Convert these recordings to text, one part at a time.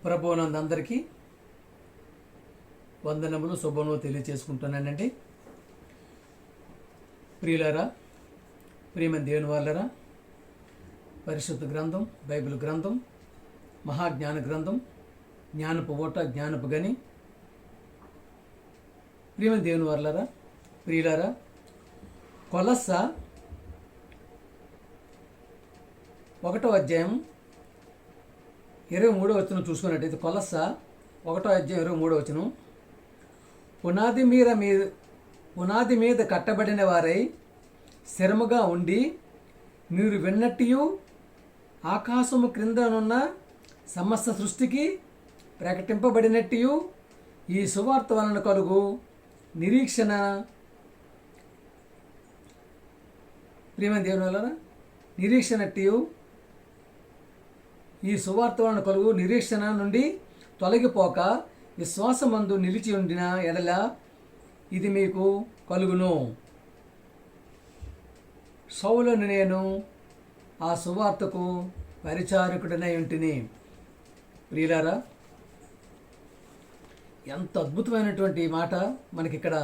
ప్రభువునందరికీ వందనములు శుభములు తెలియచేసుకుంటున్నానండి. ప్రియులారా, ప్రియమైన దేవుని వాళ్ళరా, పరిశుద్ధ గ్రంథం బైబిల్ గ్రంథం, మహాజ్ఞాన గ్రంథం, జ్ఞానపు ఓట, జ్ఞానపు గని. ప్రియమైన దేవుని వాళ్ళరా, ప్రియులారా, కొలస్స 1వ అధ్యాయం 23వ వచనం చూసుకున్నట్టయితే, కొలస్స 1వ అధ్యాయం 23వ వచనం, పునాది మీద కట్టబడిన వారై స్థిరముగా ఉండి మీరు విన్నట్టు ఆకాశము క్రిందనున్న సమస్త సృష్టికి ప్రకటింపబడినట్టు ఈ సువార్త వలన కలుగు నిరీక్షణ. ప్రియమైన దేవుని వలన నిరీక్షణట్టు ఈ సువార్త వలన కలుగు నిరీక్షణ నుండి తొలగిపోక విశ్వాసమందు నిలిచి ఉండిన ఎడల ఇది మీకు కలుగును. సౌలును నేను ఆ సువార్తకు పరిచారకుడనై ఉంటిని. ప్రియులారా, ఎంత అద్భుతమైనటువంటి మాట మనకిక్కడ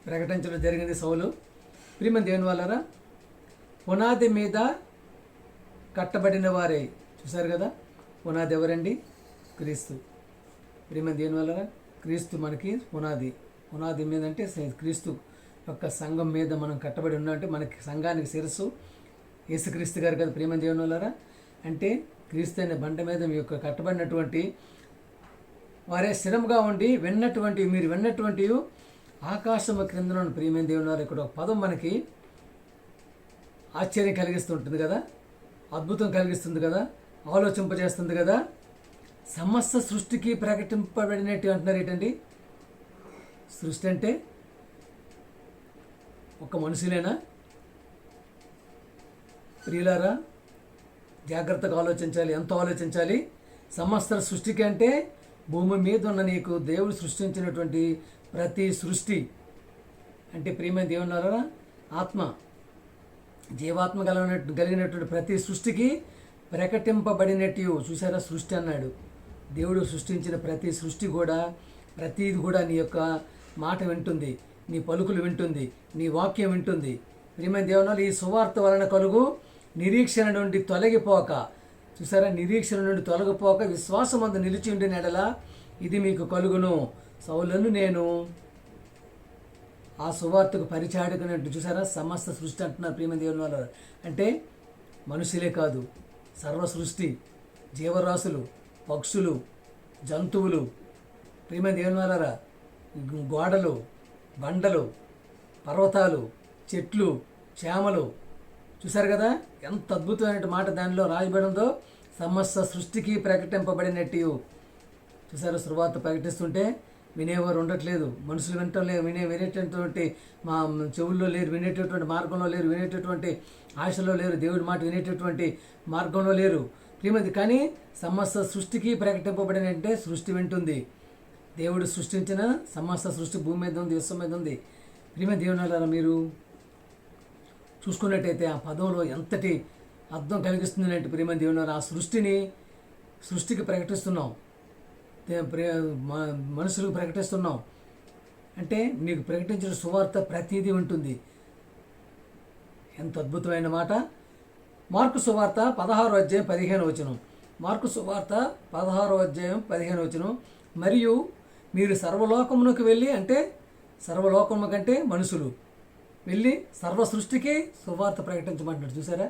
ప్రకటించడం జరిగింది. సౌలు, ప్రియమైన దేవుని వాళ్ళారా, పునాది మీద కట్టబడిన వారే. చూశారు కదా, పునాది ఎవరండి? క్రీస్తు. ప్రియమైన దేవుని వాళ్ళారా, క్రీస్తు మనకి పునాది. పునాది మీద అంటే క్రీస్తు యొక్క సంఘం మీద మనం కట్టబడి ఉన్నామంటే మనకి సంఘానికి శిరస్సు యేసుక్రీస్తు గారు కదా. ప్రియమైన దేవుని వాళ్ళారా, అంటే క్రీస్తు అనే బండ మీద మీ యొక్క కట్టబడినటువంటి వారే స్థిరంగా ఉండి మీరు విన్నటువంటి ఆకాశము క్రిందన. ప్రియమైన దేవుని వారు, ఇక్కడ ఒక పదం మనకి ఆశ్చర్యం కలిగిస్తుంటుంది కదా, అద్భుతం కలిగిస్తుంది కదా, ఆలోచింపజేస్తుంది కదా. సమస్త సృష్టికి ప్రకటింపబడినట్టు అంటున్నారు. ఏంటండి సృష్టి అంటే? ఒక మనుషులేనా? ప్రియులారా, జాగ్రత్తగా ఆలోచించాలి. ఎంతో ఆలోచించాలి. సమస్త సృష్టికి అంటే భూమి మీద ఉన్న నీకు దేవుడు సృష్టించినటువంటి ప్రతి సృష్టి అంటే, ప్రియమైన దేవుని ఆత్మ, జీవాత్మ కలిగినటువంటి ప్రతి సృష్టికి ప్రకటింపబడినట్టు. చూసారా, సృష్టి అన్నాడు. దేవుడు సృష్టించిన ప్రతి సృష్టి కూడా, ప్రతిది కూడా నీ యొక్క మాట వింటుంది, నీ పలుకులు వింటుంది, నీ వాక్యం వింటుంది. ప్రియమైన దేవుని ఈ సువార్త వలన కలుగు నిరీక్షణ నుండి తొలగిపోక. చూసారా, నిరీక్షణ నుండి తొలగిపోక విశ్వాసమందు నిలిచి ఉండిన ఎడల ఇది మీకు కలుగును. సౌలును నేను ఆ సువార్తకు పరిచారకునట్టు. చూసారా, సమస్త సృష్టి అంటున్నారు. ప్రియమైన దేవుని వల్ల అంటే మనుషులే కాదు, సర్వ సృష్టి, జీవరాశులు, పక్షులు, జంతువులు. ప్రియమైన దేవుని వల్ల గోడలు, బండలు, పర్వతాలు, చెట్లు, చేమలు. చూసారు కదా, ఎంత అద్భుతమైన మాట దానిలో రాయబడిందో. సమస్త సృష్టికి ప్రకటింపబడినట్టు. చూసారు, సువార్త ప్రకటిస్తుంటే వినేవారు ఉండట్లేదు. మనుషులు వినటం వినేటటువంటి మా చెవుల్లో లేరు, వినేటటువంటి మార్గంలో లేరు, వినేటటువంటి ఆశలో లేరు, దేవుడి మాట వినేటటువంటి మార్గంలో లేరు. ప్రియమది కానీ సమస్త సృష్టికి ప్రకటింపబడినంటే సృష్టి వింటుంది. దేవుడు సృష్టించిన సమస్త సృష్టి భూమి మీద ఉంది, విశ్వం మీద ఉంది. ప్రియమైన దేవుని మీరు చూసుకున్నట్టయితే ఆ పదంలో ఎంతటి అర్థం కలిగిస్తుంది అంటే, ప్రియమైన దేవుని ఆ సృష్టికి ప్రకటిస్తున్నాం, మనుషులకు ప్రకటిస్తున్నాం అంటే నీకు ప్రకటించిన సువార్త ప్రతిదీ ఉంటుంది. ఎంత అద్భుతమైన మాట. మార్కు సువార్త 16వ అధ్యాయం 15వ వచనం. మార్కు సువార్త 16వ అధ్యాయం 15వ వచనం. మరియు మీరు సర్వలోకమునకు వెళ్ళి, అంటే సర్వలోకము కంటే మనుషులు వెళ్ళి సర్వ సృష్టికి సువార్త ప్రకటించమంటున్నాడు. చూసారా,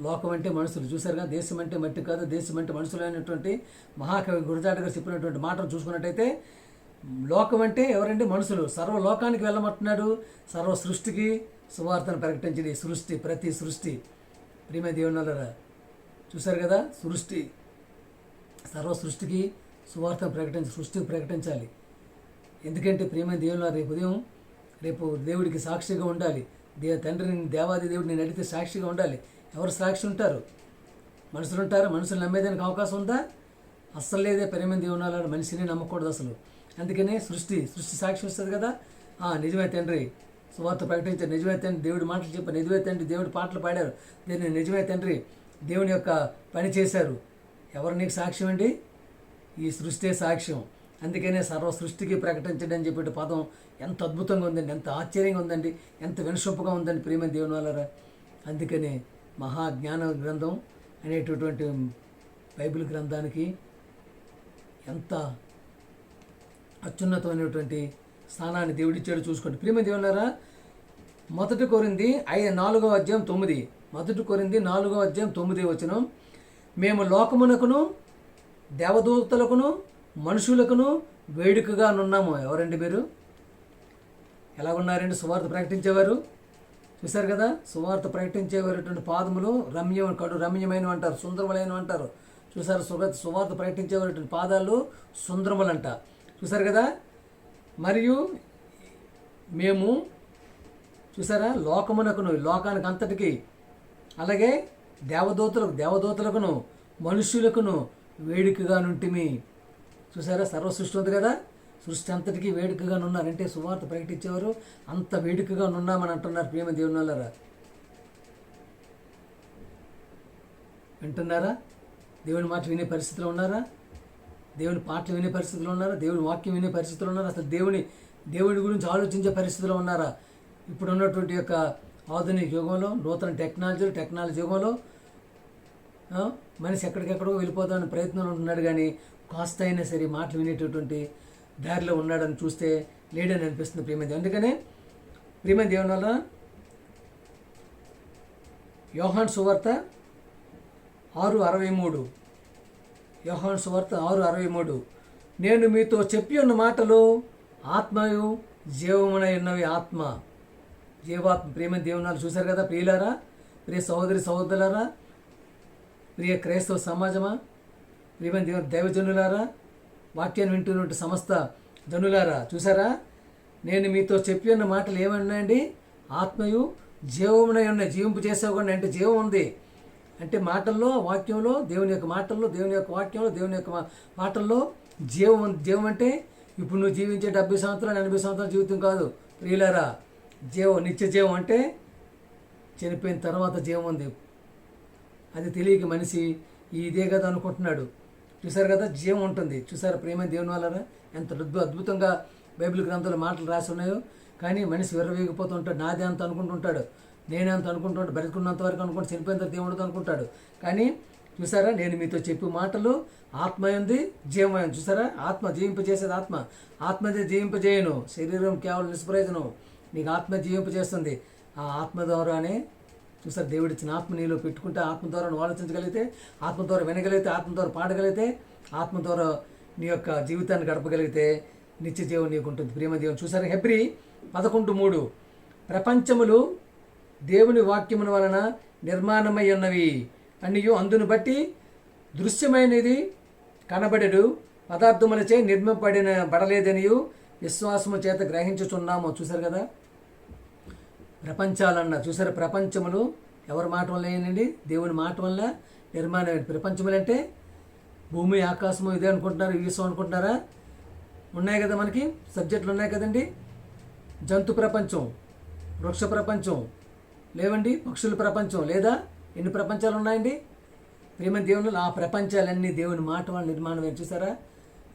లోకం అంటే మనుషులు. చూసారుగా, దేశం అంటే మట్టి కాదు, దేశం అంటే మనుషులు అనేటువంటి మహాకవి గురజాడ గారు చెప్పినటువంటి మాటలు చూసుకున్నట్టయితే, లోకం అంటే ఎవరంటే మనుషులు. సర్వలోకానికి వెళ్ళమంటున్నాడు. సర్వ సృష్టికి సువార్తను ప్రకటించింది సృష్టి, ప్రతి సృష్టి. ప్రియమైన దేవునిరా, చూసారు కదా, సర్వ సృష్టికి సువార్తను సృష్టికి ప్రకటించాలి. ఎందుకంటే ప్రియమైన దేవునిలా రేపు దేవుడికి సాక్షిగా ఉండాలి. తండ్రిని, దేవాది దేవుడిని నడితే సాక్షిగా ఉండాలి. ఎవరు సాక్షి ఉంటారు? మనుషులు ఉంటారు. మనుషులు నమ్మేదానికి అవకాశం ఉందా? అస్సలు లేదే. ప్రియమైన దేవుని మనిషిని నమ్మకూడదు అసలు. అందుకనే సృష్టి సాక్షి వస్తుంది కదా. నిజమే తండ్రి, సువార్త ప్రకటించారు, నిజమే తండ్రి దేవుడి మాటలు చెప్పారు, నిజమే తండ్రి దేవుడి పాటలు పాడారు, దీన్ని నిజమే తండ్రి దేవుని యొక్క పని చేశారు. ఎవరు నీకు సాక్ష్యం అండి? ఈ సృష్టి సాక్ష్యం. అందుకనే సర్వ సృష్టికి ప్రకటించండి అని చెప్పే పదం ఎంత అద్భుతంగా ఉందండి, ఎంత ఆశ్చర్యంగా ఉందండి, ఎంత వినసొంపుగా ఉందండి ప్రియమైన దేవుని వాళ్ళరా. అందుకనే మహాజ్ఞాన గ్రంథం అనేటటువంటి బైబిల్ గ్రంథానికి ఎంత అత్యున్నతమైనటువంటి స్థానాన్ని దేవుడిచ్చాడు చూసుకోండి ప్రియమైన దేవులారా. 1 కొరింథీ 4:9, 1 కొరింథీ 4:9 మేము లోకమునకును దేవదూతలకును మనుషులకును వేడుకగా నున్నాము. ఎవరండి మీరు? ఎలాగున్నారండి? సువార్త ప్రకటించేవారు. చూశారు కదా, సువార్త ప్రకటించేవారు పాదములు కడు రమ్యమైనవి అంటారు, సుందరములైనవి అంటారు. చూసారు, సువార్త ప్రకటించేవారు పాదాలు సుందరములంట. చూసారు కదా. మరియు మేము చూసారా లోకమునకును, లోకానికి అంతటికి, అలాగే దేవదూతలకును మనుష్యులకును వేడుకగా నుంటిమి. చూసారా, సర్వ సృష్టి ఉంది కదా, సృష్టి అంతటికీ వేడుకగా ఉన్నారంటే సువార్త ప్రకటించేవారు అంత వేడుకగా ఉన్నామని అంటున్నారు ప్రియమైన దేవుని వాళ్ళారా. వింటున్నారా? దేవుని మాట వినే పరిస్థితిలో ఉన్నారా? దేవుని పాటలు వినే పరిస్థితిలో ఉన్నారా? దేవుని వాక్యం వినే పరిస్థితిలో ఉన్నారా? అసలు దేవుడి గురించి ఆలోచించే పరిస్థితిలో ఉన్నారా? ఇప్పుడు ఉన్నటువంటి యొక్క ఆధునిక యుగంలో, నూతన టెక్నాలజీ యుగంలో మనిషి ఎక్కడికెక్కడో వెళ్ళిపోదామని ప్రయత్నంలో ఉంటున్నాడు, కానీ కాస్త అయినా సరే మాటలు వినేటటువంటి దారిలో ఉన్నాడని చూస్తే లేడని అనిపిస్తుంది ప్రియమైన. అందుకనే ప్రియమైన దేవుని వల్ల యోహాను సువార్త 6:63, యోహాను సువార్త 6:63 నేను మీతో చెప్పి ఉన్న మాటలు ఆత్మయు జీవమునై ఉన్నవి. జీవాత్మ ప్రియమైన దేవునాలు. చూశారు కదా ప్రియులారా, ప్రియ సహోదరులారా, ప్రియ క్రైస్తవ సమాజమా, ప్రియమైన దైవజనులారా, వాక్యాన్ని వింటున్నట్టు సమస్త జనులారా, చూసారా, నేను మీతో చెప్పి ఉన్న మాటలు ఏమన్నాయండి? ఆత్మయు జీవమునై ఉన్నాయి. జీవింపు చేసేవాడిని అంటే జీవం ఉంది అంటే మాటల్లో, వాక్యంలో, దేవుని యొక్క మాటల్లో, దేవుని యొక్క వాక్యంలో, దేవుని యొక్క మాటల్లో జీవం ఉంది. జీవం అంటే ఇప్పుడు నువ్వు జీవించే 70 సంవత్సరాలు 80 సంవత్సరాల జీవితం కాదు ప్రియులారా. జీవం, నిత్య జీవం అంటే చనిపోయిన తర్వాత జీవం ఉంది. అది తెలియక మనిషి ఇదే కదా అనుకుంటున్నాడు. చూసారు కదా, జీవం ఉంటుంది. చూసారు ప్రియమైన దేవుని వాళ్ళరా, ఎంత అద్భుతంగా బైబిల్ గ్రంథాల మాటలు రాసి ఉన్నాయో. కానీ మనిషి విర్రవీగిపోతూ ఉంటాడు, నాదే అంత అనుకుంటుంటాడు, నేనే అంత అనుకుంటుంటాడు, బ్రతుకున్నంత వరకు అనుకుంటే చనిపోయినంత దేవుడితో అనుకుంటాడు. కానీ చూసారా, నేను మీతో చెప్పే మాటలు ఆత్మయంది జీవమయం. చూసారా, ఆత్మ జీవింపజేసేది ఆత్మదే జీవింపజేయను. శరీరం కేవలం నిష్ప్రయోజనం. నీకు ఆత్మ జీవింపజేస్తుంది. ఆ ఆత్మ ద్వారానే చూసారు, దేవుడిచ్చిన ఆత్మ నీలో పెట్టుకుంటే, ఆత్మ ద్వారా నువ్వు ఆలోచించగలిగితే, ఆత్మ ద్వారా వినగలిగితే, ఆత్మ ద్వారా పాడగలిగితే, ఆత్మ ద్వారా నీ యొక్క జీవితాన్ని గడపగలిగితే నిత్య జీవం నీకు ఉంటుంది ప్రేమ జీవం. చూసారు, హెబ్రీ 11:3 ప్రపంచములు దేవుని వాక్యముల వలన నిర్మాణమై ఉన్నవి అనియు అందును బట్టి దృశ్యమైనది కనబడెడు పదార్థములచే బడలేదనియు విశ్వాసము చేత గ్రహించుచున్నాము. చూసారు కదా, ప్రపంచాలన్న చూసారు, ప్రపంచములు ఎవరి మాట వల్ల ఏంటండి? దేవుని మాట వల్ల నిర్మాణం. ప్రపంచములు అంటే భూమి ఆకాశము ఇదే అనుకుంటున్నారు, విశ్వం అనుకుంటున్నారా? ఉన్నాయి కదా, మనకి సబ్జెక్టులు ఉన్నాయి కదండి. జంతు ప్రపంచం, వృక్ష ప్రపంచం లేవండి, పక్షుల ప్రపంచం లేదా? ఎన్ని ప్రపంచాలు ఉన్నాయండి ప్రియమైన దేవుళ్ళు? ఆ ప్రపంచాలన్నీ దేవుని మాట వల్ల నిర్మాణమే. చూసారా,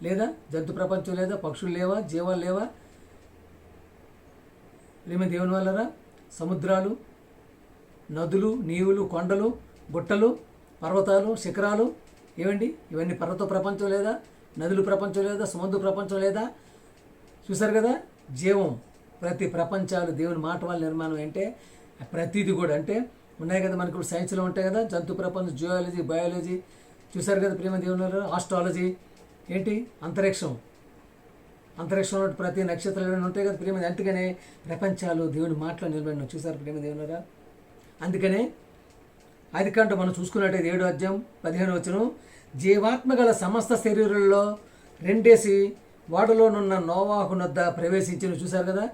లేదా జంతు ప్రపంచం లేదా, పక్షులు లేవా, జీవాలు లేవా ప్రియమైన దేవుని వల్లరా? సముద్రాలు, నదులు, నీవులు, కొండలు, గుట్టలు, పర్వతాలు, శిఖరాలు ఏవండి? ఇవన్నీ పర్వత ప్రపంచం లేదా? నదుల ప్రపంచం లేదా? సముద్ర ప్రపంచం లేదా? చూసారు కదా, జీవం, ప్రతి ప్రపంచాలు దేవుని మాట వల్ల నిర్మాణం. అంటే ప్రతిది కూడా అంటే ఉన్నాయి కదా, మనకి ఇప్పుడు సైన్స్లో ఉంటాయి కదా, జంతు ప్రపంచం, జియాలజీ, బయాలజీ. చూసారు కదా ప్రియమైన దేవుని, ఆస్ట్రాలజీ ఏంటి? అంతరిక్షంలో ప్రతి నక్షత్రాలు ఉంటాయి కదా ప్రియమైన. అందుకనే ప్రపంచాలు దేవుని మాటలో నిలబడిన. చూసారు ప్రియమైన దేవునరా? అందుకనే ఆదికాండం మనం చూసుకున్నట్టయితే 7:15 జీవాత్మ గల సమస్త శరీరుల్లో రెండేసి వాడలోనున్న నోవాహు నొద్ద ప్రవేశించిన. చూసారు కదా,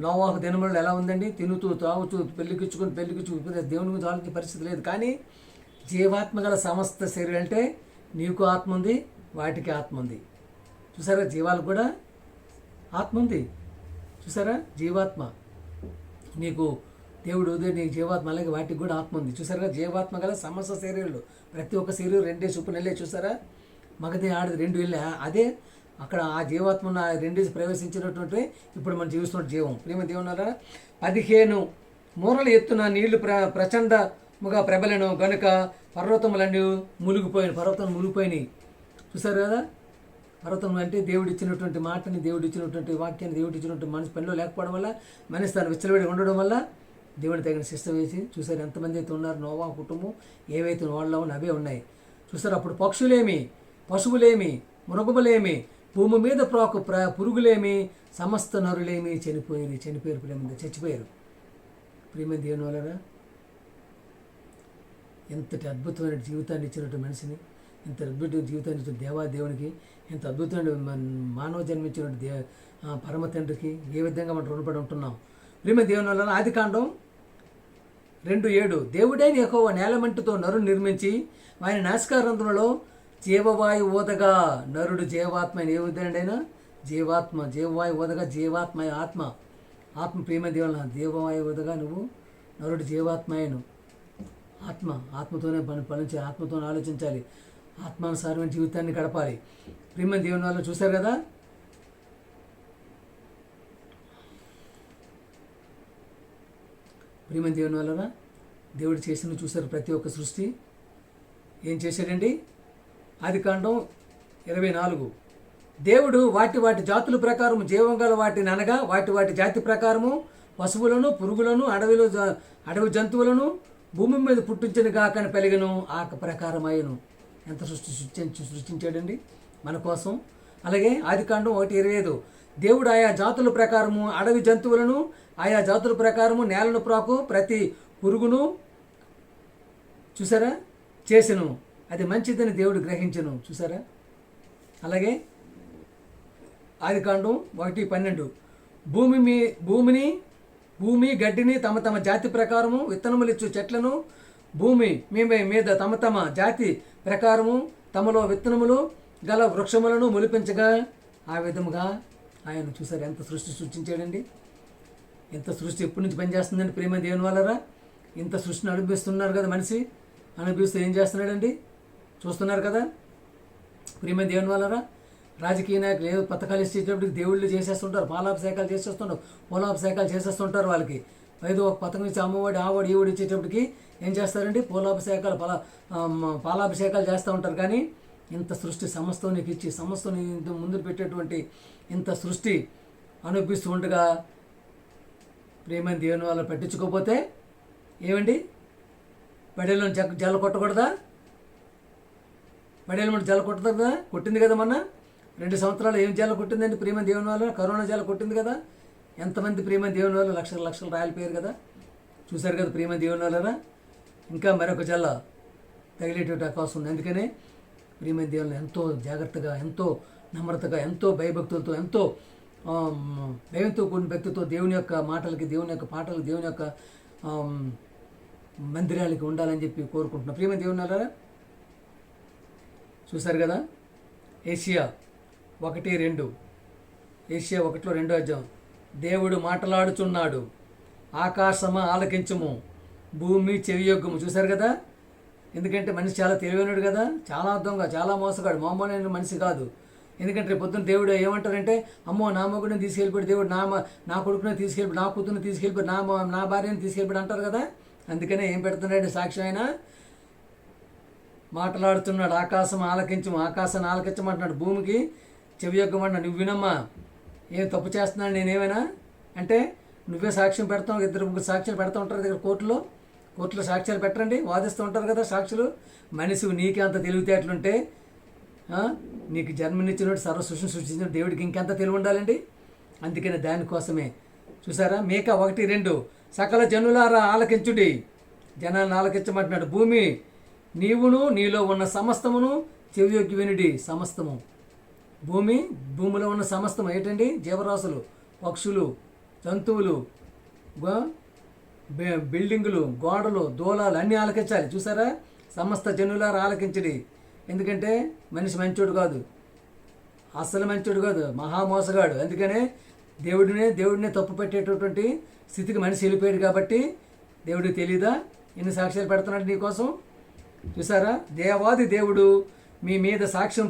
నోవాహు దినములలో ఎలా ఉందండి? తినుతూ తాగుతూ పెళ్లికిచ్చుకుని దేవుని గురించి ఆలోచించే పరిస్థితి లేదు. కానీ జీవాత్మ గల సమస్త శరీరం అంటే నీకు ఆత్మ ఉంది, వాటికి ఆత్మ ఉంది. చూసారా, జీవాలకు కూడా ఆత్మ ఉంది. చూసారా, జీవాత్మ నీకు దేవుడు నీ జీవాత్మ, అలాగే వాటికి కూడా ఆత్మ ఉంది. చూసారా, జీవాత్మ గల సమస్త శరీరాలు, ప్రతి ఒక్క శరీరం 2 చొప్పున వెళ్ళే. చూసారా, మగది ఆడది 2 వెళ్ళా. అదే అక్కడ ఆ జీవాత్మ రెండు ప్రవేశించినటువంటి ఇప్పుడు మనం జీవిస్తున్న జీవం. ప్రేమ దేవునారా, 15 మూరల ఎత్తున నీళ్లు ప్రచండముగా ప్రబలను గనుక పర్వతములన్నీ మునిగిపోయినాయి. పర్వతం మునిగిపోయినాయి. చూసారు కదా, పర్వతం అంటే దేవుడు ఇచ్చినటువంటి మాటని, దేవుడు ఇచ్చినటువంటి వాక్యాన్ని, దేవుడు ఇచ్చినటువంటి మనసు పనిలో లేకపోవడం వల్ల, మనిషి తను విచ్చలవిడి ఉండడం వల్ల దేవుని తగిన శిక్ష వేసి, చూసారు ఎంతమంది అయితే ఉన్నారు. నోవా కుటుంబం ఏవైతే వాళ్ళలో ఉన్న అవే ఉన్నాయి. చూసారు, అప్పుడు పక్షులేమి, పశువులేమి, మృగములేమి, భూమి మీద పురుగులేమి, సమస్త నరులేమి చనిపోయారు. ప్రేమ చచ్చిపోయారు. ప్రేమ దేవుని వలన ఎంతటి అద్భుతమైన జీవితాన్ని ఇచ్చినట్టు మనిషిని, ఇంత అద్భుతమైన జీవితాన్ని ఇచ్చిన దేవునికి, ఇంత అద్భుతమైన మానవ జన్మించినట్టు పరమ తండ్రికి ఏ విధంగా మనం రుణపడి ఉంటున్నాం. ప్రేమ దేవుని వలన ఆదికాండం 2:7 దేవుడైన యెహోవా నేలమంటితో నరుని నిర్మించి ఆయన నాసికారంధ్రములో జీవవాయు ఊదగా, నరుడు జీవాత్మ. ఏ విధంగా జీవవాయు ఊదగా, జీవాత్మ ఆత్మ ప్రేమ దేవుల జీవవాయు ఊదగా నువ్వు నరుడు జీవాత్మయను. ఆత్మతోనే పనిచేయాలి, ఆత్మతోనే ఆలోచించాలి, ఆత్మానుసారమైన జీవితాన్ని గడపాలి. ప్రేమ దేవుని వల్ల చూశారు కదా, ప్రేమ దేవుని వలన దేవుడు చేసిన చూశారు. ప్రతి ఒక్క సృష్టి ఏం చేశాడండి? ఆదికాండం 24 దేవుడు వాటి జాతుల ప్రకారము జీవం గల వాటిని అనగా వాటి జాతి ప్రకారము పశువులను, పురుగులను, అడవి జంతువులను భూమి మీద పుట్టించిన గాకని పెరిగను ఆ ప్రకారమయ్యను. ఎంత సృష్టించాడండి మన కోసం. అలాగే ఆదికాండం 1:25 దేవుడు ఆయా జాతుల ప్రకారము అడవి జంతువులను, ఆయా జాతుల ప్రకారము నేలను ప్రాకు ప్రతి పురుగును చూసారా చేసెను, అది మంచిదని దేవుడు గ్రహించెను. చూసారా, అలాగే ఆదికాండం 1:12 భూమి గడ్డిని తమ తమ జాతి ప్రకారము విత్తనములిచ్చు చెట్లను భూమి మీద తమ తమ జాతి ప్రకారము తమలో విత్తనములు గల వృక్షములను మొలిపించగా ఆ విధముగా ఆయన చూసారు. ఎంత సృష్టించాడండి. ఇంత సృష్టి ఎప్పటి నుంచి పనిచేస్తుందండి? ప్రేమ దేవుని వల్లరా ఇంత సృష్టిని అనుభవిస్తున్నారు కదా. మనిషి అనుభవిస్తూ ఏం చేస్తున్నాడండి? చూస్తున్నారు కదా. ప్రేమ దేవుని వల్లరా రాజకీయ నాయకులు ఏదో పథకాలు ఇచ్చేటప్పటికి దేవుళ్ళు చేసేస్తుంటారు, పాలాభిషేకాలు చేసేస్తుంటారు. వాళ్ళకి ఏదో ఒక పథకం ఇచ్చి అమ్మవాడి ఆవాడు ఈవాడు ఇచ్చేటప్పటికి ఏం చేస్తారండి? పాలాభిషేకాలు చేస్తూ ఉంటారు. కానీ ఇంత సృష్టి సమస్తం నీకు ఇచ్చి సమస్తం ముందు పెట్టేటువంటి ఇంత సృష్టి అనుభవిస్తూ ఉండగా ప్రేమని దేవుని వాళ్ళు పట్టించుకోకపోతే ఏమండి? పడేలో జల కొట్టకూడదా? పడేలు జల కొట్టదా? కొట్టింది కదా మొన్న 2 సంవత్సరాలు. ఏం జల కొట్టిందండి? ప్రేమ దేవుని వల్ల కరోనా జల కొట్టింది కదా. ఎంతమంది ప్రేమ దేవుని వల్ల లక్షలు రాలిపోయారు కదా. చూశారు కదా ప్రేమ దేవుని వల్ల. ఇంకా మరొక జల తగిలేటువంటి అవకాశం ఉంది. అందుకనే ప్రేమ దేవుని ఎంతో జాగ్రత్తగా, ఎంతో నమ్రతగా, ఎంతో భయభక్తులతో, ఎంతో భయంతో కూడిన భక్తితో దేవుని యొక్క మాటలకి, దేవుని యొక్క పాటలకు, దేవుని యొక్క మందిరాలకి ఉండాలని చెప్పి కోరుకుంటున్నాం. ప్రేమ దేవుని వల్ల చూశారు కదా. ఏషియా 1:2 ఏషియా 1:2 దేవుడు మాట్లాడుచున్నాడు, ఆకాశమా ఆలకించుము, భూమి చెవియొగ్గుము. చూశారు కదా. ఎందుకంటే మనిషి చాలా తెలివైనడు కదా, చాలా దొంగ, చాలా మోసగాడు, మామూలైన మనిషి కాదు. ఎందుకంటే రేపు పొద్దున్న దేవుడు ఏమంటారంటే, అమ్మో నా మొగుడిని తీసుకెళ్ళిపోయి, దేవుడు నా కొడుకుని తీసుకెళ్ళిపోయి, నా కూతురుని తీసుకెళ్ళిపోయి, నా భార్యని తీసుకెళ్ళిపోయి అంటారు కదా. అందుకనే ఏం పెడుతున్నాడు సాక్ష్యం? ఆయన మాట్లాడుతున్నాడు, ఆకాశం ఆలకించము, ఆకాశాన్ని ఆలకించమంటున్నాడు, భూమికి చెవియొగ్గమంటున్నాడు. నువ్వు వినమ్మా, ఏం తప్పు చేస్తున్నాను నేనేమైనా అంటే నువ్వే సాక్ష్యం పెడతావు. 2-3 సాక్ష్యాలు పెడతా ఉంటారు దగ్గర కోర్టులో సాక్ష్యాలు పెట్టండి, వాదిస్తూ ఉంటారు కదా సాక్షులు. మనిషి నీకే అంత తెలివితేటలుంటే నీకు జన్మనిచ్చినట్టు సృష్టించిన దేవుడికి ఇంకెంత తెలివి ఉండాలండి. అందుకని దానికోసమే చూసారా. మీకా 1:2 సకల జనులారా ఆలకించుడి, జనాలను ఆలకించమంటున్నాడు. భూమి నీవును నీలో ఉన్న సమస్తమును చెవియొగ్గి వినుడి. సమస్తము భూమిలో ఉన్న సమస్తం ఏంటండి? జీవరాశులు, పక్షులు, జంతువులు, బిల్డింగులు, గోడలు, దూలాలు అన్నీ ఆలకించాలి. చూసారా, సమస్త జనులారా ఆలకించడి. ఎందుకంటే మనిషి మంచోడు కాదు, అస్సలు మంచోడు కాదు, మహామోసగాడు. అందుకనే దేవుడినే తప్పు పెట్టేటటువంటి స్థితికి మనిషి వెళ్ళిపోయాడు. కాబట్టి దేవుడికి తెలీదా ఎన్ని సాక్ష్యాలు పెడుతున్నాడు నీకోసం? చూసారా, దేవాది దేవుడు మీ మీద సాక్ష్యం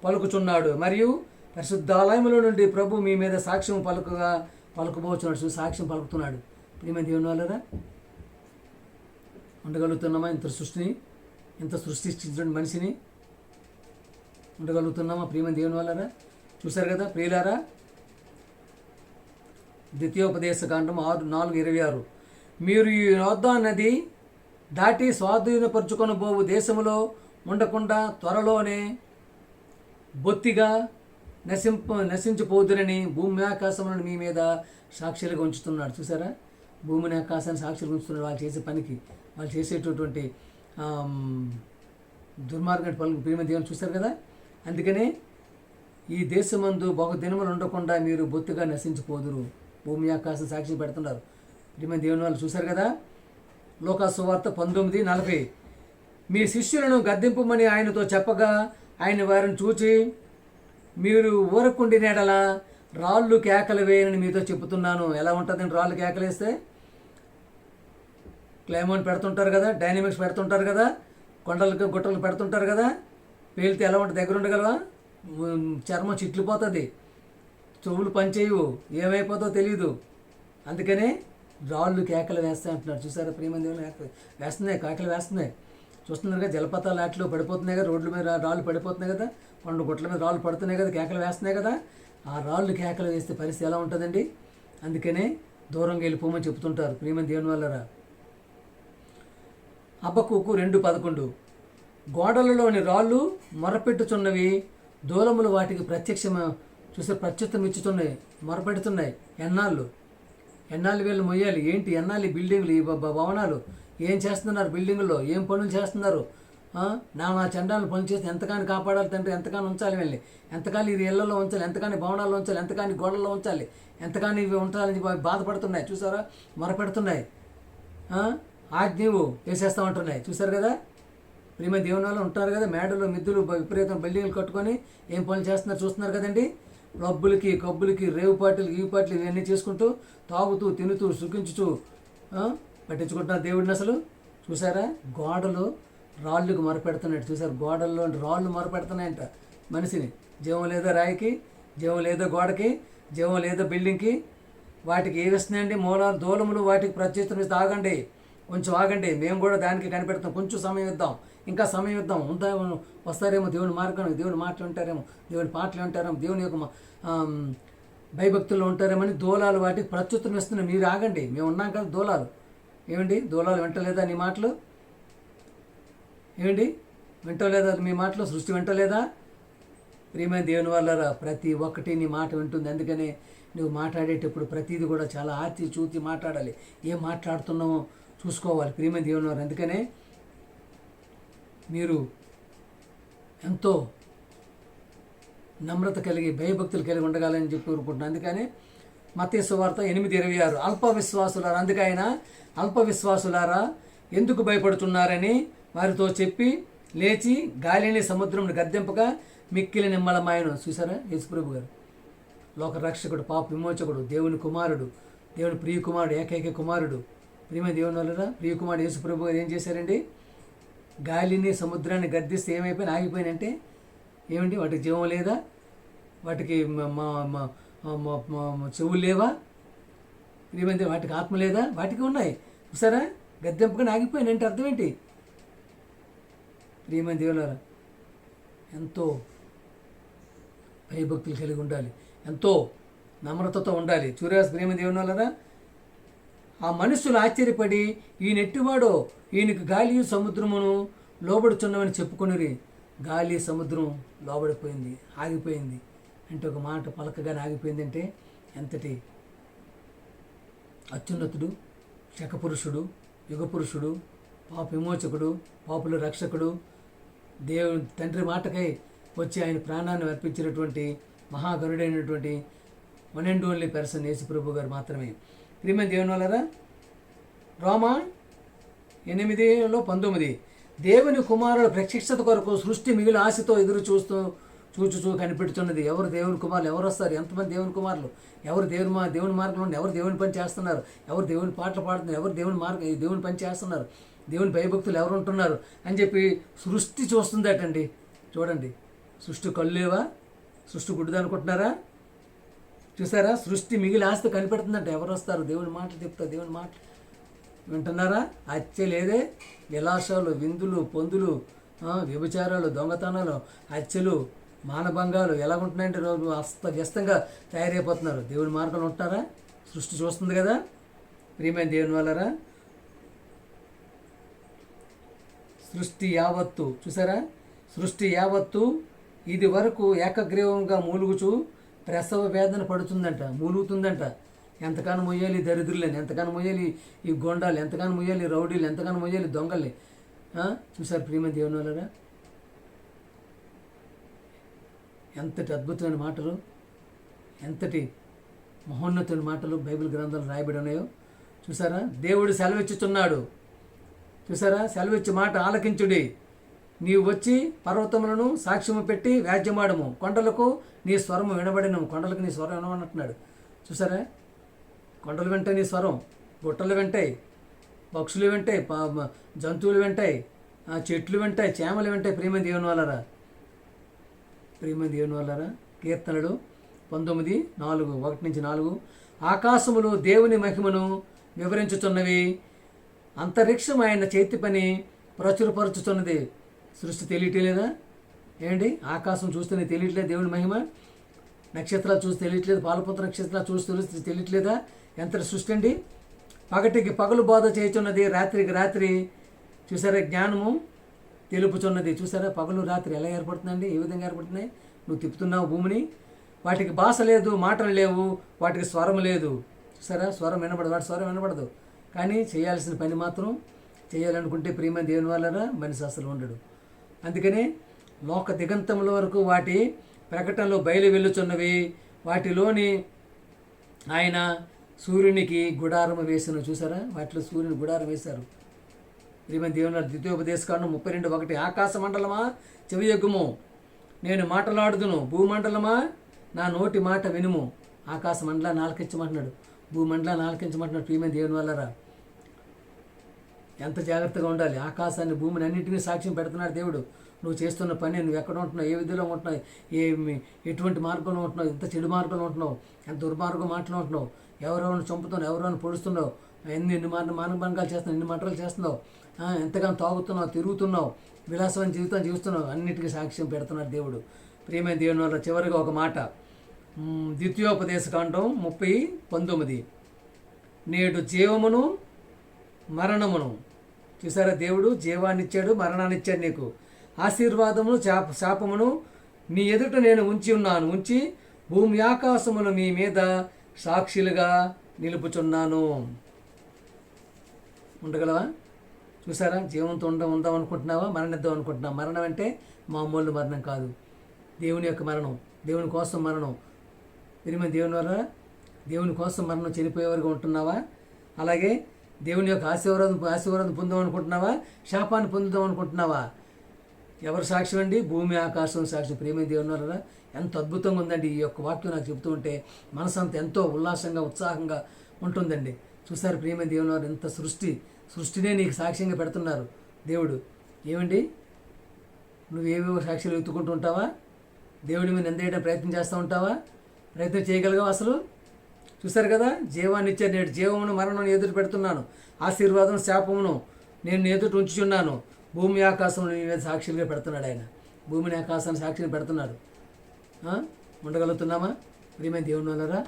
పలుకుచున్నాడు, మరియు పరిశుద్ధాలయములో నుండి ప్రభు మీ మీద సాక్ష్యం పలుకుపోతున్నాడు. సాక్ష్యం పలుకుతున్నాడు. ప్రియమైన దేవుని వాళ్ళరా, ఉండగలుగుతున్నామా ఇంత సృష్టించిన మనిషిని ఉండగలుగుతున్నామా? ప్రియమైన దేవుని వాళ్ళరా, చూశారు కదా ప్రియులారా, ద్వితీయోపదేశకాండం 6:4-26. మీరు ఈ యోర్దాను నది దాటి స్వాధీనపరుచుకొని పోవు దేశములో ఉండకుండా త్వరలోనే బొత్తిగా నశించిపోదురని భూమి ఆకాశములను మీ మీద సాక్షులుగా ఉంచుతున్నాడు. చూసారా, భూమిని ఆకాశాన్ని సాక్షులుగా ఉంచుతున్నాడు. వాళ్ళు చేసే పనికి, వాళ్ళు చేసేటటువంటి దుర్మార్గం పలుకు ప్రియమైన దేవుని చూశారు కదా. అందుకనే ఈ దేశమందు బహుదినములు ఉండకుండా మీరు బొత్తుగా నశించిపోదురు. భూమి ఆకాశం సాక్షి పెడుతున్నారు. ప్రియమైన దేవుని వాళ్ళు చూశారు కదా. లోకాసు సువార్త 19:40. మీ శిష్యులను గద్దింపమని ఆయనతో చెప్పగా ఆయన వారిని చూచి, మీరు ఊరకుండినేడలా రాళ్ళు కేకలు వేయనని మీతో చెబుతున్నాను. ఎలా ఉంటుందండి రాళ్ళు కేకలు వేస్తే? క్లైమోన్ పెడుతుంటారు కదా, డైనమిక్స్ పెడుతుంటారు కదా, కొండలకు గుట్టలు పెడుతుంటారు కదా. పేలితే ఎలా ఉంటుంది? దగ్గర ఉండగలవా? చర్మం చిట్లిపోతుంది, చెవులు పనిచేయవు, ఏమైపోతుందో తెలియదు. అందుకనే రాళ్ళు కేకలు వేస్తాయి అంటున్నారు. చూసారా ప్రియమైన దేవుని, వేస్తున్నాయి, కేకలు వేస్తున్నాయి. చూస్తున్నారు కదా, జలపాతాలు ఆటలు పడిపోతున్నాయి కదా, రోడ్ల మీద రాళ్ళు పడిపోతున్నాయి కదా, కొండ గుట్టల మీద రాళ్ళు పడుతున్నాయి కదా, కేకలు వేస్తున్నాయి కదా. ఆ రాళ్ళు కేకలు వేస్తే పరిస్థితి ఎలా ఉంటుందండి? అందుకనే దూరంగా వెళ్ళిపోమని చెప్తుంటారు ప్రియమైన దేవుని వాళ్ళరా. హబక్కూకు 2:11. గోడలలోని రాళ్ళు మొరపెట్టుచున్నవి, దూలములు వాటికి ప్రత్యుత్తం ఇచ్చుతున్నాయి, మొరపెడుతున్నాయి. ఎన్నాళ్ళు వీళ్ళు మొయ్యాలి ఏంటి? ఎన్నాళ్ళు ఈ బిల్డింగ్లు, ఈ భవనాలు ఏం చేస్తున్నారు? బిల్డింగుల్లో ఏం పనులు చేస్తున్నారు? నా చండాలను పనులు చేస్తే ఎంతకాని కాపాడాలి తండ్రి, ఎంతకాని ఉంచాలి వెళ్ళి, ఎంతకాని ఇది ఇళ్లలో ఉంచాలి, ఎంతకాని భవనాల్లో ఉంచాలి, ఎంతకాని గోడల్లో ఉంచాలి, ఎంతకాని ఇవి ఉంచాలని బాధపడుతున్నాయి. చూసారా, మొరపెడుతున్నాయి. ఆజ్ఞవు వేసేస్తూ ఉంటున్నాయి. చూసారు కదా, ప్రియమైన దేవుని వాళ్ళు ఉంటారు కదా, మేడలు మిద్దులు విపరీతం బిల్డింగ్లు కట్టుకొని ఏం పనులు చేస్తున్నారు చూస్తున్నారు కదండి. కబ్బులకి రేవు పార్టీలు ఈ పార్టీలు ఇవన్నీ చేసుకుంటూ తాగుతూ తినుతూ సుఖించుతూ పట్టించుకుంటున్నారు దేవుడిని. అసలు చూసారా, గోడలు రాళ్ళకు మొరపెడుతున్నాడు. చూసారు, గోడల్లో రాళ్ళు మొరపెడుతున్నాయంట మనిషిని. జీవం లేదా రాయికి, జీవం లేదా గోడకి, జీవం లేదా బిల్డింగ్కి. వాటికి ఏ వస్తున్నాయండి? మూలాలు దూలములు వాటికి ప్రత్యుత్తరం ఆగండి, కొంచెం ఆగండి, మేము కూడా దానికి కనిపెడతాం, కొంచెం సమయం ఇద్దాం, ఇంకా సమయం ఇద్దాం. వస్తారేమో దేవుని మార్గానికి, దేవుని మాటలు ఉంటారేమో, దేవుని పాటలు ఉంటారేమో, దేవుని యొక్క భయభక్తుల్లో ఉంటారేమని దూలాలు వాటికి ప్రత్యుత్తరం ఇస్తున్నాయి. మీరు ఆగండి, మేము ఉన్నాం కదా. దూలాలు ఏమండి? దూలాలు వింటలేదా నీ మాటలు? ఏమండి, వింటలేదా మీ మాటలు? సృష్టి వింటలేదా? ప్రియమైన దేవుని వాళ్ళరా, ప్రతి ఒక్కటి నీ మాట వింటుంది. అందుకనే నువ్వు మాట్లాడేటప్పుడు ప్రతిదీ కూడా చాలా ఆచి చూచి మాట్లాడాలి. ఏం మాట్లాడుతున్నావో చూసుకోవాలి ప్రియమైన దేవుని వారు. అందుకనే మీరు ఎంతో నమ్రత కలిగి భయభక్తులు కలిగి ఉండగాలని చెప్పి కోరుకుంటున్నాను. అందుకని మత్తయి సువార్త 8:26. అల్ప విశ్వాసులారా, అందుకైనా అల్ప విశ్వాసులారా ఎందుకు భయపడుతున్నారని వారితో చెప్పి లేచి గాలిని సముద్రంను గద్దెంపగా మిక్కిలి నిమ్మలమాయను. చూసారా, యేసుప్రభు గారు లోకరక్షకుడు, పాప విమోచకుడు, దేవుని కుమారుడు, దేవుని ప్రియకుమారుడు, ఏకైక కుమారుడు. ప్రియమైన దేవుని వల్ల ప్రియకుమారుడు యేసుప్రభు గారు ఏం చేశారండి? గాలిని సముద్రాన్ని గద్దిస్తే ఏమైపోయినా ఆగిపోయినంటే ఏమిటి? వాటికి జీవం లేదా? వాటికి చెవులు లేవా? ప్రియమైన వాటికి ఆత్మ లేదా? వాటికి ఉన్నాయి. చూసారా, గద్దెంపగా ఆగిపోయినంటే అర్థం ఏంటి? ప్రియమైన దేవులారా, ఎంతో భయభక్తులు కలిగి ఉండాలి, ఎంతో నమ్రతతో ఉండాలి. చూరాస్ ప్రియమైన దేవుని వాళ్ళరా, ఆ మనుషులు ఆశ్చర్యపడి ఈయన ఎట్టివాడో, ఈయనకు గాలి సముద్రమును లోబడుచున్నామని చెప్పుకొనిరి. గాలి సముద్రం లోబడిపోయింది, ఆగిపోయింది అంటే ఒక మాట పలకగానే ఆగిపోయిందంటే ఎంతటి అత్యున్నతుడు, శకపురుషుడు, యుగపురుషుడు, పాప విమోచకుడు, పాపుల రక్షకుడు, దేవుని తండ్రి మాటకై వచ్చి ఆయన ప్రాణాన్ని అర్పించినటువంటి మహాగరుడైనటువంటి వన్ అండ్ ఓన్లీ పర్సన్ యేసుప్రభు గారు మాత్రమే. ప్రియమైన దేవుని వల్లరా, రోమా 8:19 దేవుని కుమారుల ప్రత్యక్షత కొరకు సృష్టి మిగిలిన ఆశతో ఎదురు చూస్తూ చూచు కనిపెడుతున్నది. ఎవరు దేవుని కుమారులు, ఎవరు వస్తారు, ఎంతమంది దేవుని కుమారులు, ఎవరు దేవుని మార్గంలో ఉన్నారు, ఎవరు దేవుని పని చేస్తున్నారు, ఎవరు దేవుని పాటలు పాడుతున్నారు, ఎవరు దేవుని పని చేస్తున్నారు, దేవుని భయభక్తులు ఎవరు ఉంటున్నారు అని చెప్పి సృష్టి చూస్తుందటండి. చూడండి, సృష్టి కళ్ళేవా, సృష్టి గుడ్డిది అనుకుంటున్నారా? చూసారా, సృష్టి మిగిలి ఆస్తి కనిపెడుతుందంట. ఎవరు వస్తారు, దేవుని మాటలు చెప్తారు, దేవుని మాటలు వింటున్నారా? హత్య లేదే, విలాసాలు, విందులు, పొందులు, వ్యభిచారాలు, దొంగతనాలు, హత్యలు, మానభంగాలు ఎలాగుంటున్నాయంటే రోజు అస్తవ్యస్తంగా తయారైపోతున్నారు. దేవుని మార్గంలో ఉంటారా? సృష్టి చూస్తుంది కదా ప్రియమైన దేవుని వల్లరా. సృష్టి యావత్తు చూసారా, సృష్టి యావత్తు ఇది వరకు ఏకగ్రీవంగా మూలుగుచు ప్రసవ వేదన పడుతుందంట, మూలుగుతుందంట. ఎంతగానో మొయ్యాలి దరిద్రులని, ఎంతగానో మొయ్యాలి ఈ గొండాలు, ఎంతగానో మొయ్యాలి రౌడీలు, ఎంతగానో మొయ్యాలి దొంగల్ని. చూసారు ప్రియమైన దేవుని వల్లరా, ఎంతటి అద్భుతమైన మాటలు, ఎంతటి మహోన్నతమైన మాటలు బైబిల్ గ్రంథాలు రాయబడి ఉన్నాయో చూసారా. దేవుడు సెలవిచ్చుచున్నాడు. చూసారా, సెలవిచ్చి మాట ఆలకించుడి. నీవు వచ్చి పర్వతములను సాక్ష్యము పెట్టి వ్యాజ్యమాడము, కొండలకు నీ స్వరము వినబడిను. కొండలకు నీ స్వరం వినబడినట్టున్నాడు. చూసారా, కొండలు వెంటాయి నీ స్వరం, గుట్టలు వెంటాయి, పక్షులు వెంటాయి, జంతువులు వెంటాయి, చెట్లు వెంటాయి, చేమలు వెంటాయి. ప్రియమైన దేవుని వల్లరా, ప్రియమైన దేవుని వల్లరా. కీర్తనలు 19:4, 1-4. ఆకాశములు దేవుని మహిమను వివరించుతున్నవి, అంతరిక్షం ఆయన చేతి పని ప్రచురపరుచుతున్నది. సృష్టి తెలియట్లేదా ఏంటి? ఆకాశం చూస్తేనే తెలియట్లేదు దేవుని మహిమ, నక్షత్రాలు చూసి తెలియట్లేదు, పాలపుత్ర నక్షత్రాలు చూసి తెలియట్లేదా ఎంత సృష్టి అండి. పగటికి పగలు బోధ చేయుచున్నది, రాత్రికి రాత్రి చూసారా జ్ఞానము తెలుపుచున్నది. చూసారా, పగలు రాత్రి ఎలా ఏర్పడుతుందండి, ఏ విధంగా ఏర్పడుతున్నాయి? నువ్వు తిప్పుతున్నావు భూమిని. వాటికి భాష లేదు, మాటలు లేవు, వాటికి స్వరం లేదు. చూసారా, స్వరం వినబడదు, వాటి స్వరం వినబడదు. కానీ చేయాల్సిన పని మాత్రం చేయాలనుకుంటే ప్రియమైన దేవుని వల్లరా మనిషి అసలు ఉండడు. అందుకనే లోక దిగంతముల వరకు వాటి ప్రకటనలో బయలు వెళ్ళుచున్నవి, వాటిలోని ఆయన సూర్యునికి గుడారం వేసిన. చూసారా, వాటిలో సూర్యుని గుడారం వేశారు. ప్రియమైన దేవుని ద్వితీయోపదేశకాండం 32:1. ఆకాశ మండలమా చెవియొగ్గుము, నేను మాటలాడుదును, భూమండలమా నా నోటి మాట వినుము. ఆకాశ మండలాన్ని ఆలకించమంటున్నాడు, భూమండలాన్ని ఆలకించమంటున్నాడు. ప్రియమైన దేవుని వల్లరా ఎంత జాగ్రత్తగా ఉండాలి. ఆకాశాన్ని భూమిని అన్నింటినీ సాక్ష్యం పెడుతున్నాడు దేవుడు. నువ్వు చేస్తున్న పని, నువ్వు ఎక్కడ ఉంటున్నావు, ఏ విధిలో ఉంటున్నావు, ఎటువంటి మార్గంలో ఉంటున్నావు, ఎంత చెడు మార్గంలో ఉంటున్నావు, ఎంత దుర్మార్గం మాటలు ఉంటున్నావు, ఎవరెవరిని చంపుతున్నావు, ఎవరెవరిని పొడుస్తున్నావు, ఎన్ని మానభంగాలు చేస్తున్నావు, ఎన్ని మంటలు చేస్తున్నావు, ఎంతగానో తాగుతున్నావు, తిరుగుతున్నావు, విలాసమైన జీవితం జీవిస్తున్నావు, అన్నిటికీ సాక్ష్యం పెడుతున్నాడు దేవుడు. ప్రియమైన దేవుని వల్ల చివరిగా ఒక మాట, ద్వితీయోపదేశకాండం 30:19. నేడు జీవమును మరణమును. చూసారా, దేవుడు జీవాన్ని ఇచ్చాడు, మరణాన్ని ఇచ్చాడు నీకు. ఆశీర్వాదమును శాపమును నీ ఎదుట నేను ఉంచి భూమి ఆకాశమును మీ మీద సాక్షులుగా నిలుపుచున్నాను. ఉండగలవా? చూసారా, జీవంతో ఉందాం అనుకుంటున్నావా, మరణిద్దాం అనుకుంటున్నావా? మరణం అంటే మామూలు మరణం కాదు, దేవుని యొక్క మరణం, దేవుని కోసం మరణం. ప్రియమైన దేవుని వల్ల దేవుని కోసం మరణం చనిపోయేవారుగా ఉంటున్నావా? అలాగే దేవుని యొక్క ఆశీర్వాదం పొందాం అనుకుంటున్నావా, శాపాన్ని పొందుదాం అనుకుంటున్నావా? ఎవరు సాక్ష్యం అండి? భూమి ఆకాశం సాక్ష్యం. ప్రియమైన దేవుని వల్ల ఎంత అద్భుతంగా ఉందండి. ఈ యొక్క వాక్యం నాకు చెబుతూ ఉంటే మనసంతా ఎంతో ఉల్లాసంగా ఉత్సాహంగా ఉంటుందండి. చూసారు ప్రియమైన దేవుని వారు, ఎంత సృష్టినే నీకు సాక్ష్యంగా పెడుతున్నారు దేవుడు. ఏమండి, నువ్వేవో సాక్ష్యాలు వెతుక్కుంటూ ఉంటావా? దేవుడి మీద నిందేయడం ప్రయత్నం చేస్తూ ఉంటావా? ప్రయత్నం చేయగలగావా అసలు? చూసారు కదా, జీవాన్ని ఇచ్చారు, నేడు జీవమును మరణం ఎదురు పెడుతున్నాను, ఆశీర్వాదం శాపమును నేను ఎదుట ఉంచుచున్నాను, భూమి ఆకాశం నీ మీద సాక్షులుగా పెడుతున్నాడు ఆయన. భూమిని ఆకాశాన్ని సాక్షిని పెడుతున్నాడు. ఉండగలుగుతున్నామా? ప్రియమైన దేవుని వల్లరా,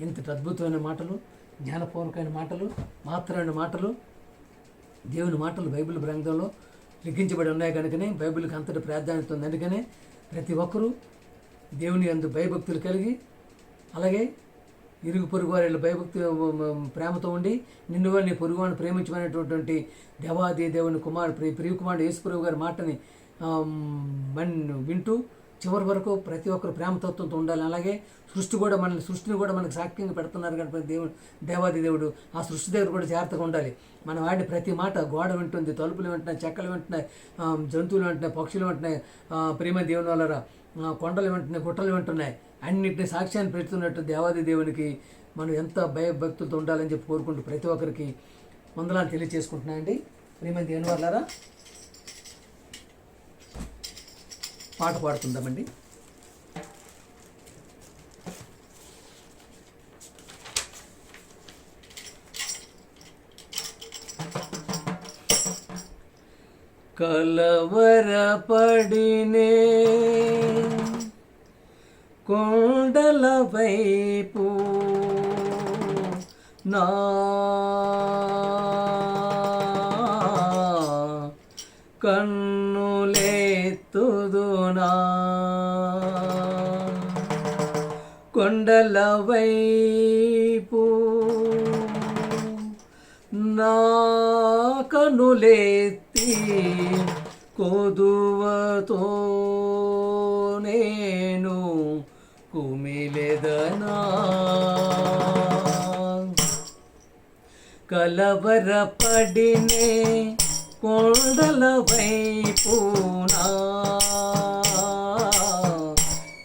ఇంతటి అద్భుతమైన మాటలు, జ్ఞానపూర్వకమైన మాటలు, మాత్రమైన మాటలు, దేవుని మాటలు బైబిల్ గ్రంథంలో లిఖించబడి ఉన్నాయి కనుకనే బైబిల్కి అంతటి ప్రాధాన్యత ఉంది. అందుకనే ప్రతి ఒక్కరూ దేవుని యందు భయభక్తులు కలిగి, అలాగే ఇరుగు పొరుగు వారి భయభక్తి ప్రేమతో ఉండి నిన్ను నీ పొరుగువాడిని ప్రేమించమనేటటువంటి దేవాది దేవుని ప్రియ కుమారుడు యేసుప్రభు గారి మాటని వింటూ చివరి వరకు ప్రతి ఒక్కరు ప్రేమతత్వంతో ఉండాలి. అలాగే సృష్టిని కూడా మనకు సాక్ష్యంగా పెడుతున్నారు కాబట్టి దేవాది దేవుడు ఆ సృష్టి దగ్గర కూడా జాగ్రత్తగా ఉండాలి. మనం ఆడిన ప్రతి మాట గోడ వింటుంది, తలుపులు వింటున్నాయి, చెక్కలు వింటున్నాయి, జంతువులు వింటున్నాయి, పక్షులు వింటున్నాయి. ప్రేమ దేవుని వల్ల కొండలు వింటున్నాయి, గుట్టలు వింటున్నాయి, అన్నింటినీ సాక్ష్యాన్ని పెడుతున్నట్టు దేవాది దేవునికి మనం ఎంత భయభక్తులతో ఉండాలని చెప్పి కోరుకుంటూ ప్రతి ఒక్కరికి వందనాలు తెలియజేసుకుంటున్నాను అండి. ప్రియమైన దేవుని వాళ్ళారా, పాట పాడుకుందామండి. కలవరపడినే కొండల వైపు నా కన్నులెత్తుదునా, కొండల వైపు నా కన్నులెత్తి కొదువతో నేను కుమిలెదనా, కలవరపడినే కొండల వైపు నా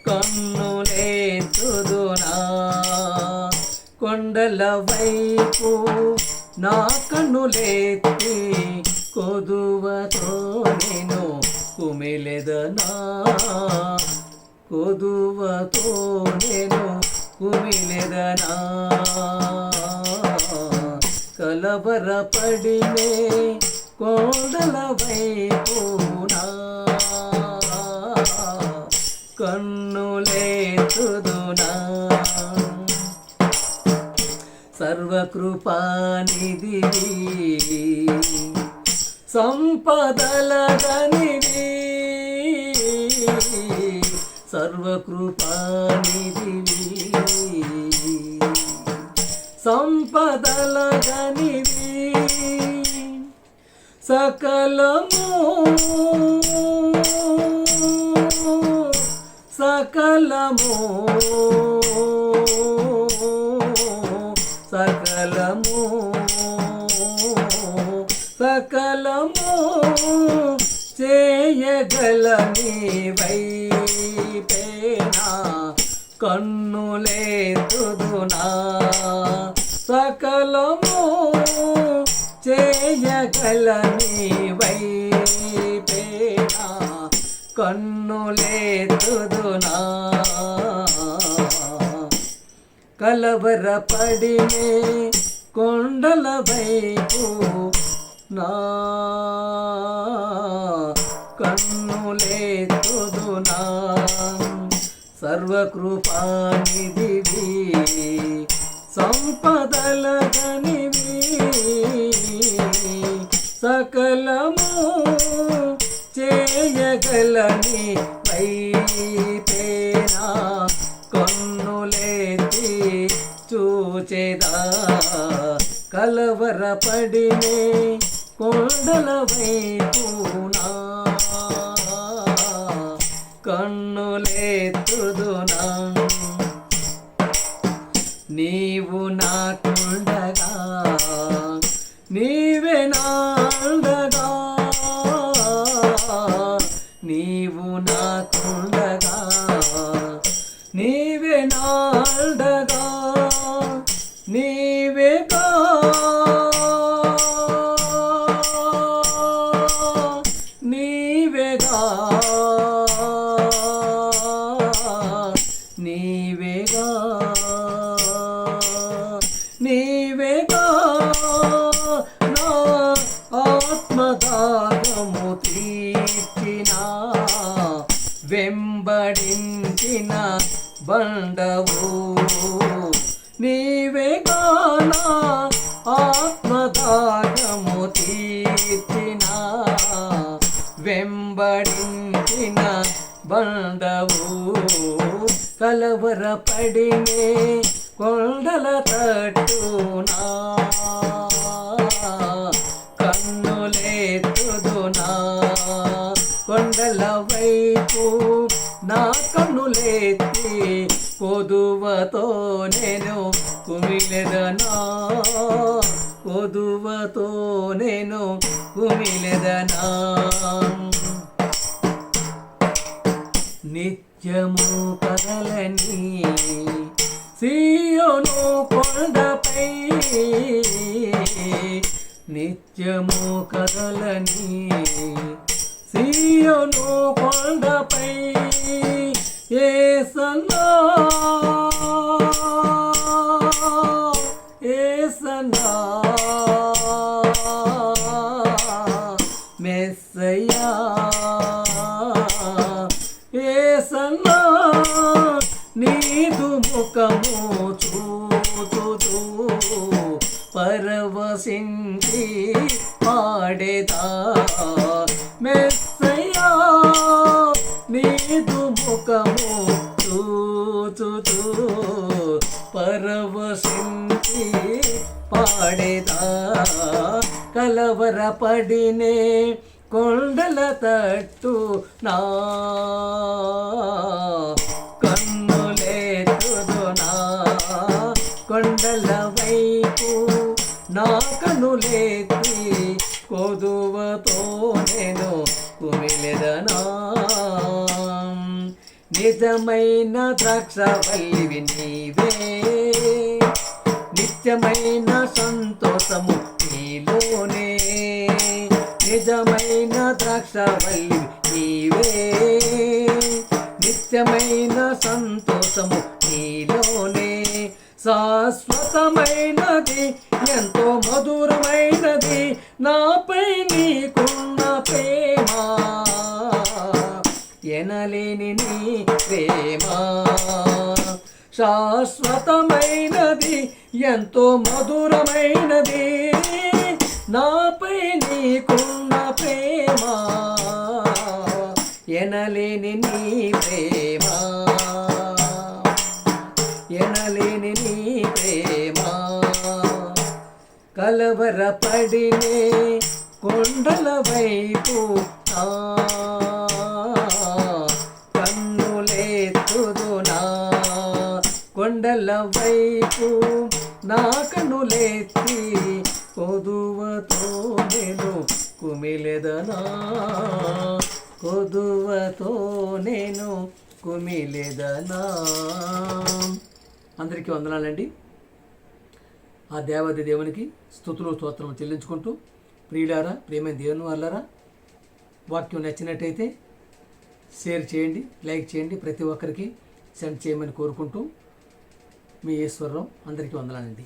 కన్నులెత్తుదునా, కొండల వైపు నా కన్నులెత్తి కొదువతో నేను కుమిలెదనా, కొదువతో నేను కుమిలెదనా, కలవరపడినే కొండల వైపు నా కన్నులెత్తుదునా, సర్వకృపానిధివి సంపదలగనివి, సర్వకృపానిధివి సంపదలగనివి, సకలము సకలము సకలము సకలము చేయగలని వైపేనా కన్నులెత్తుదునా, సకలము చేయగలని వైపేనా కన్నులెత్తుదునా, కలవరపడినే కొండల వైపు నా కన్నులెత్తుదునా, సర్వకృపానిధివి సంపదలగనివి, సకలము చేయగలని వైపేనా కన్నులెత్తి చూచెదా, కలవరపడినే కొండల వైపు నా కన్నులెత్తుదునా, నీవు నాకుండగా నీవే నాండగా, నీవు నాకుండగా నీవే నాండగా, నీవేగా నీవేగా నీవేగా నీవేగా నా ఆత్మదాహము తీర్చిన వెంబడించిన బండవు, నీవేగా నా ఆత్మదాహము తీర్చిన వెంబడించిన బండవు, కలవరపడినే కొండల తట్టునా కన్నులెత్తుదునా, కొండల వైపు నా కన్నులెత్తి కొదువతో నేను కుమిలెదనా, కొదువతో నేను కుమిలెదనా, నిత్య నిత్యము కదలని సీయోను కొండపై నిత్యము కదలని సీయోను కొండపై యేసన్నా యేసన్నా మెస్సయ్యా యేసన్నా నీదు ముఖము చూచుచూ పరవశించి పాడేదా మెస్సయ్యా నీదు ముఖము చూచుచూ పరవశించి పాడేదా కలవరపడినే కొండల తట్టు నా కన్నులేతుదునా కొండల వైపు నా కన్నులేతి కొదువతో నేను కుమిలెదనా నిజమైన ద్రాక్షవల్లివి నీవే నిత్యమైన సంతోషము నీలోనే నిజమైన ద్రాక్షవల్లివి నీవే నిత్యమైన సంతోషము నీలోనే శాశ్వతమైనది ఎంతో మధురమైనది నాపై నీకున్న ప్రేమ ఎనలేని నీ ప్రేమ శాశ్వతమైనది ఎంతో మధురమైనది నాపై నీకున్న ప్రేమ ఎనలేని నీ ప్రేమ ఎనలేని నీ ప్రేమ కలవరపడినే కొండల వైపు కన్నులేతుదునా కొండల వైపు నా కన్నులేతి కొదువతో నేను కుమిలెదనా కొదువతో నేను కుమిలెదనా. అందరికీ వందనాలండి. ఆ దేవాది దేవునికి స్తుతులు స్తోత్రం చెల్లించుకుంటూ ప్రియులారా, ప్రేమైన దేవుని వాళ్ళారా, వాక్యం నచ్చినట్టయితే షేర్ చేయండి, లైక్ చేయండి, ప్రతి ఒక్కరికి సెండ్ చేయమని కోరుకుంటూ మీ ఈశ్వరరావు. అందరికీ వందనాలండి.